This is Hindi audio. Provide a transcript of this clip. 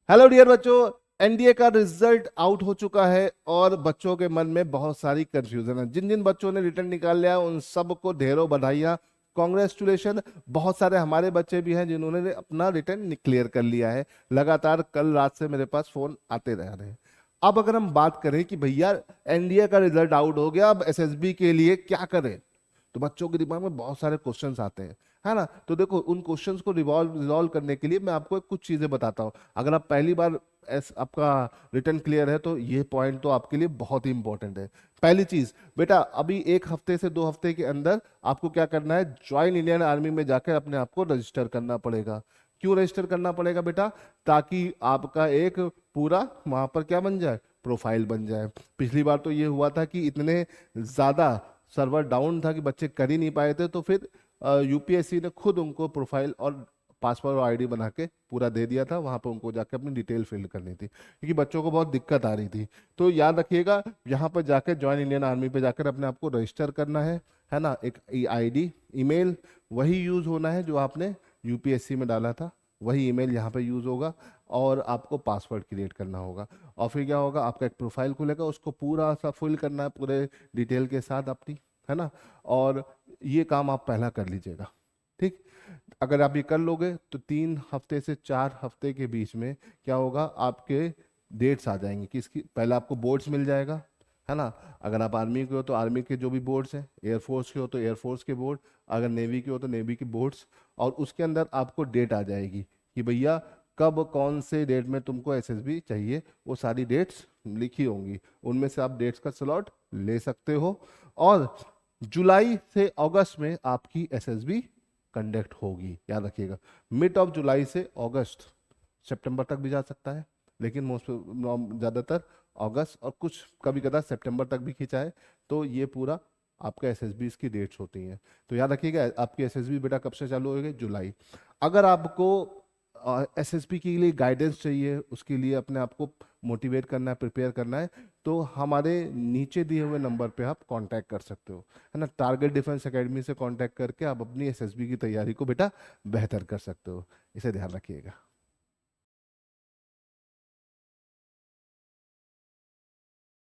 हेलो डियर बच्चों, एनडीए का रिजल्ट आउट हो चुका है और बच्चों के मन में बहुत सारी कंफ्यूजन है। जिन जिन बच्चों ने रिटर्न निकाल लिया उन सबको ढेरों बधाइयां, कॉन्ग्रेचुलेशन। बहुत सारे हमारे बच्चे भी हैं जिन्होंने अपना रिटर्न क्लियर कर लिया है। लगातार कल रात से मेरे पास फोन आते रह रहे हैं। अब अगर हम बात करें कि भैया एनडीए का रिजल्ट आउट हो गया, अब एसएसबी के लिए क्या करें, तो बच्चों के दिमाग में बहुत सारे क्वेश्चंस आते हैं, है ना। तो देखो, उन क्वेश्चंस को रिजॉल्व करने के लिए मैं आपको कुछ चीजें बताता हूँ। अगर आप पहली बार आपका रिटर्न क्लियर है तो ये पॉइंट तो आपके लिए बहुत ही इंपॉर्टेंट है। पहली चीज बेटा, अभी 1 हफ्ते से 2 हफ्ते के अंदर आपको क्या करना है, ज्वाइन इंडियन आर्मी में जाकर अपने आप को रजिस्टर करना पड़ेगा। क्यों रजिस्टर करना पड़ेगा बेटा? ताकि आपका एक पूरा वहां पर क्या बन जाए, प्रोफाइल बन जाए। पिछली बार तो ये हुआ था कि इतने ज्यादा सर्वर डाउन था कि बच्चे कर ही नहीं पाए थे, तो फिर यूपीएससी ने खुद उनको प्रोफाइल और पासवर्ड और आईडी बना के पूरा दे दिया था। वहां पर उनको जाके अपनी डिटेल फिल करनी थी क्योंकि बच्चों को बहुत दिक्कत आ रही थी। तो याद रखिएगा, यहाँ पर जाकर ज्वाइन इंडियन आर्मी पे जाकर अपने आप को रजिस्टर करना है ना। एक आईडी, ईमेल वही यूज होना है जो आपने यूपीएससी में डाला था, वही ईमेल यहाँ पे यूज होगा। और आपको पासवर्ड क्रिएट करना होगा। और फिर क्या होगा, आपका एक प्रोफाइल खुलेगा, उसको पूरा सा फिल करना है पूरे डिटेल के साथ अपनी, है ना। और ये काम आप पहला कर लीजिएगा, ठीक। अगर आप ये कर लोगे तो 3 हफ्ते से 4 हफ्ते के बीच में क्या होगा, आपके डेट्स आ जाएंगे कि इसकी पहले आपको बोर्ड्स मिल जाएगा, है ना। अगर आप आर्मी के हो तो आर्मी के जो भी बोर्ड्स हैं, एयरफोर्स के हो तो एयरफोर्स के बोर्ड, अगर नेवी के हो तो नेवी के बोर्ड्स। और उसके अंदर आपको डेट आ जाएगी कि भैया कब कौन से डेट में तुमको एसएसबी चाहिए, वो सारी डेट्स लिखी होंगी। उनमें से आप डेट्स का स्लॉट ले सकते हो। और जुलाई से अगस्त में आपकी एसएसबी कंडक्ट होगी, याद रखिएगा। मिड ऑफ जुलाई से अगस्त, सितंबर तक भी जा सकता है, लेकिन मोस्ट ज़्यादातर अगस्त और कुछ कभी कदा सितंबर तक भी खींचा है। तो ये पूरा आपका एसएसबी की डेट्स होती हैं। तो याद रखिएगा, आपकी एसएसबी बेटा कब से चालू होगी, जुलाई। अगर आपको एसएसबी के लिए गाइडेंस चाहिए, उसके लिए अपने आप को मोटिवेट करना है, प्रिपेयर करना है, तो हमारे नीचे दिए हुए नंबर पे आप कांटेक्ट कर सकते हो, है ना। टारगेट डिफेंस एकेडमी से कांटेक्ट करके आप अपनी एसएसबी की तैयारी को बेटा बेहतर कर सकते हो। इसे ध्यान रखिएगा।